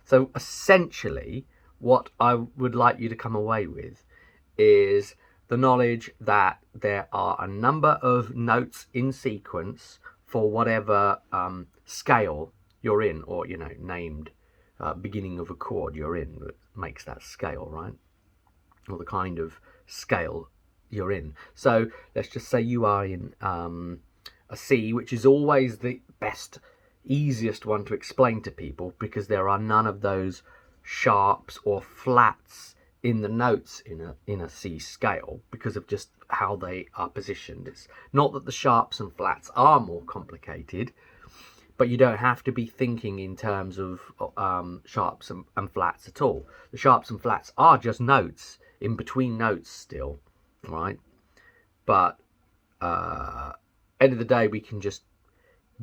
So essentially, what I would like you to come away with is the knowledge that there are a number of notes in sequence for whatever scale you're in, or, you know, named beginning of a chord you're in that makes that scale, right? Or the kind of scale you're in. So let's just say you are in a C, which is always the best, easiest one to explain to people, because there are none of those sharps or flats in the notes in a C scale, because of just how they are positioned. It's not that the sharps and flats are more complicated, but you don't have to be thinking in terms of sharps and flats at all. The sharps and flats are just notes in between notes still, right? But end of the day, we can just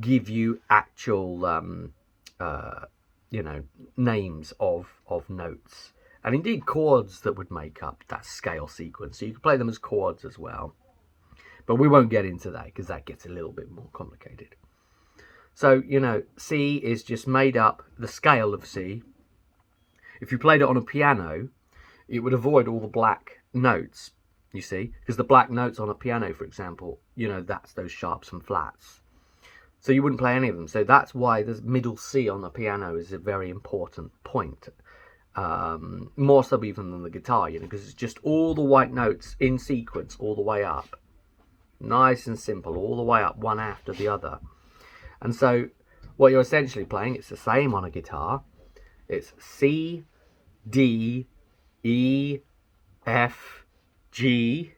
give you actual you know, names of notes, and indeed chords that would make up that scale sequence. So you can play them as chords as well, but we won't get into that because that gets a little bit more complicated. So, you know, C is just made up, the scale of C. If you played it on a piano, it would avoid all the black notes, you see, because the black notes on a piano, for example, you know, that's those sharps and flats. So you wouldn't play any of them. So that's why the middle C on the piano is a very important point. More so even than the guitar, you know, because it's just all the white notes in sequence all the way up. Nice and simple, all the way up, one after the other. And so what you're essentially playing, it's the same on a guitar. It's C, D, E, F, G,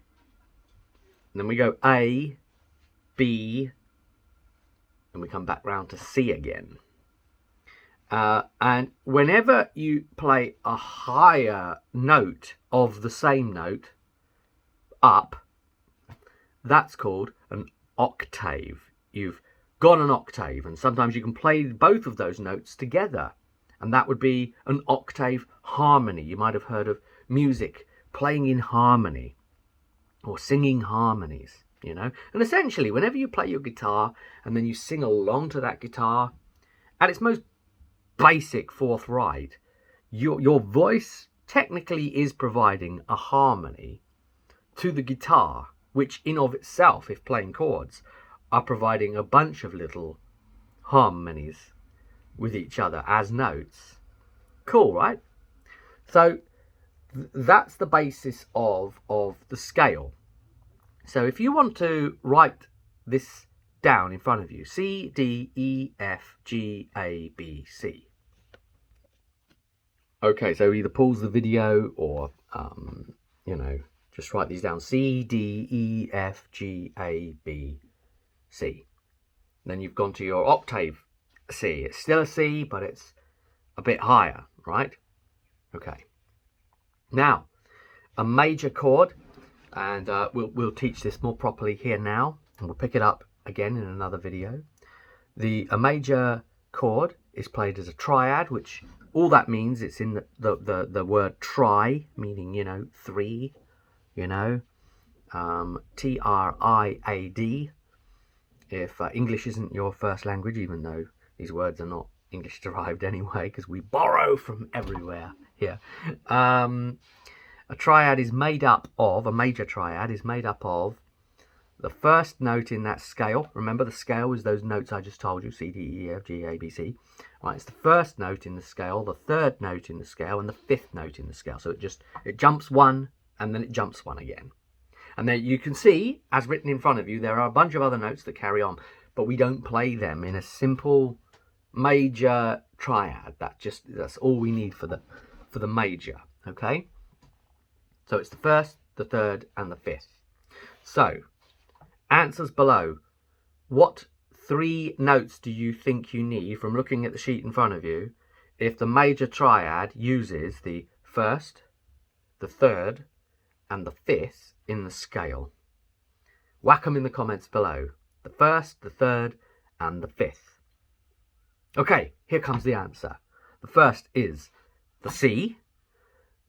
and then we go A, B, and we come back round to C again. And whenever you play a higher note of the same note up, that's called an octave. You've gone an octave, and sometimes you can play both of those notes together, and that would be an octave harmony. You might have heard of music playing in harmony or singing harmonies, you know. And essentially, whenever you play your guitar and then you sing along to that guitar, at its most basic forthright, your voice technically is providing a harmony to the guitar, which in of itself, if playing chords, are providing a bunch of little harmonies with each other as notes. Cool, right? So that's the basis of the scale. So if you want to write this down in front of you, C, D, E, F, G, A, B, C. Okay, so either pause the video or, you know, just write these down. C, D, E, F, G, A, B, C. Then you've gone to your octave C. It's still a C, but it's a bit higher, right? Okay. Now, a major chord, and we'll teach this more properly here now, and we'll pick it up again in another video. A major chord is played as a triad, which all that means, it's in the word tri, meaning, you know, three, you know, Triad. If English isn't your first language, even though these words are not English derived anyway, because we borrow from everywhere here. A triad is made up of, a major triad is made up of the first note in that scale. Remember, the scale is those notes I just told you, C, D, E, F, G, A, B, C. Right, it's the first note in the scale, the third note in the scale, and the fifth note in the scale. So it jumps one, and then it jumps one again. And then you can see, as written in front of you, there are a bunch of other notes that carry on, but we don't play them in a simple major triad. That's all we need for the major, okay? So it's the first, the third, and the fifth. So, answers below. What three notes do you think you need from looking at the sheet in front of you if the major triad uses the first, the third, and the fifth in the scale? Whack them in the comments below. The first, the third, and the fifth. Okay, here comes the answer. The first is the C.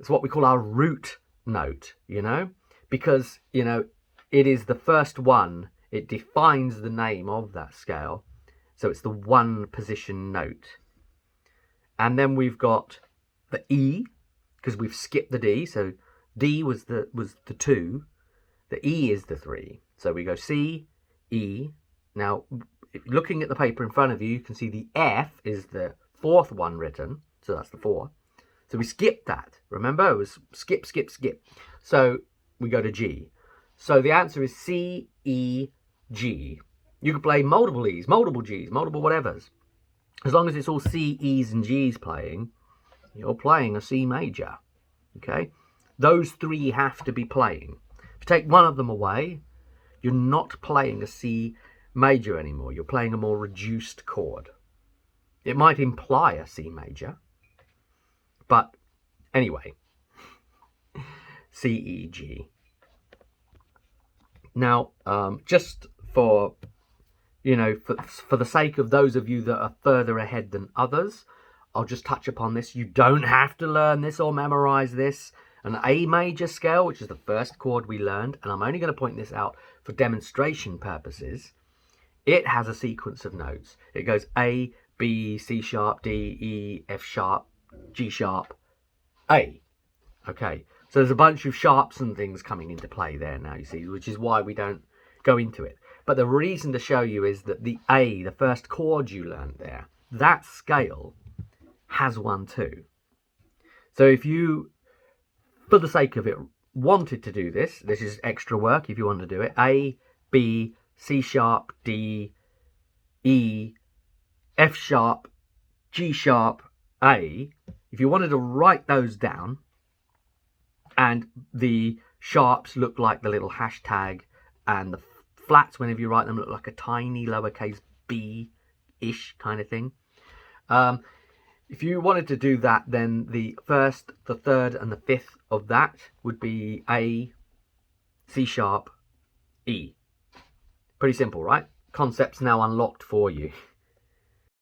It's what we call our root note, you know, because, you know, it is the first one. It defines the name of that scale. So it's the one position note. And then we've got the E, because we've skipped the D. So D was the 2. The E is the 3. So we go C, E. Now, looking at the paper in front of you, you can see the F is the 4th one written. So that's the 4. So we skipped that. Remember, it was skip, skip, skip. So we go to G. So the answer is C, E, G. You could play multiple E's, multiple G's, multiple whatevers. As long as it's all C, E's, and G's playing, you're playing a C major. Okay? Those 3 have to be playing. If you take one of them away, you're not playing a C major anymore. You're playing a more reduced chord. It might imply a C major, but anyway, C, E, G. Now, just for, for the sake of those of you that are further ahead than others, I'll just touch upon this. You don't have to learn this or memorize this. An A major scale, which is the first chord we learned, and I'm only going to point this out for demonstration purposes, it has a sequence of notes. It goes A, B, C sharp, D, E, F sharp, G sharp, A. Okay, so there's a bunch of sharps and things coming into play there now, you see, which is why we don't go into it. But the reason to show you is that the A, the first chord you learned there, that scale has one too. So if you, for the sake of it, wanted to do this, this is extra work if you want to do it, A, B, C sharp, D, E, F sharp, G sharp, A, if you wanted to write those down, and the sharps look like the little hashtag, and the flats, whenever you write them, look like a tiny lowercase b-ish kind of thing. If you wanted to do that, then the 1st, the 3rd, and the 5th of that would be A, C sharp, E. Pretty simple, right? Concept's now unlocked for you.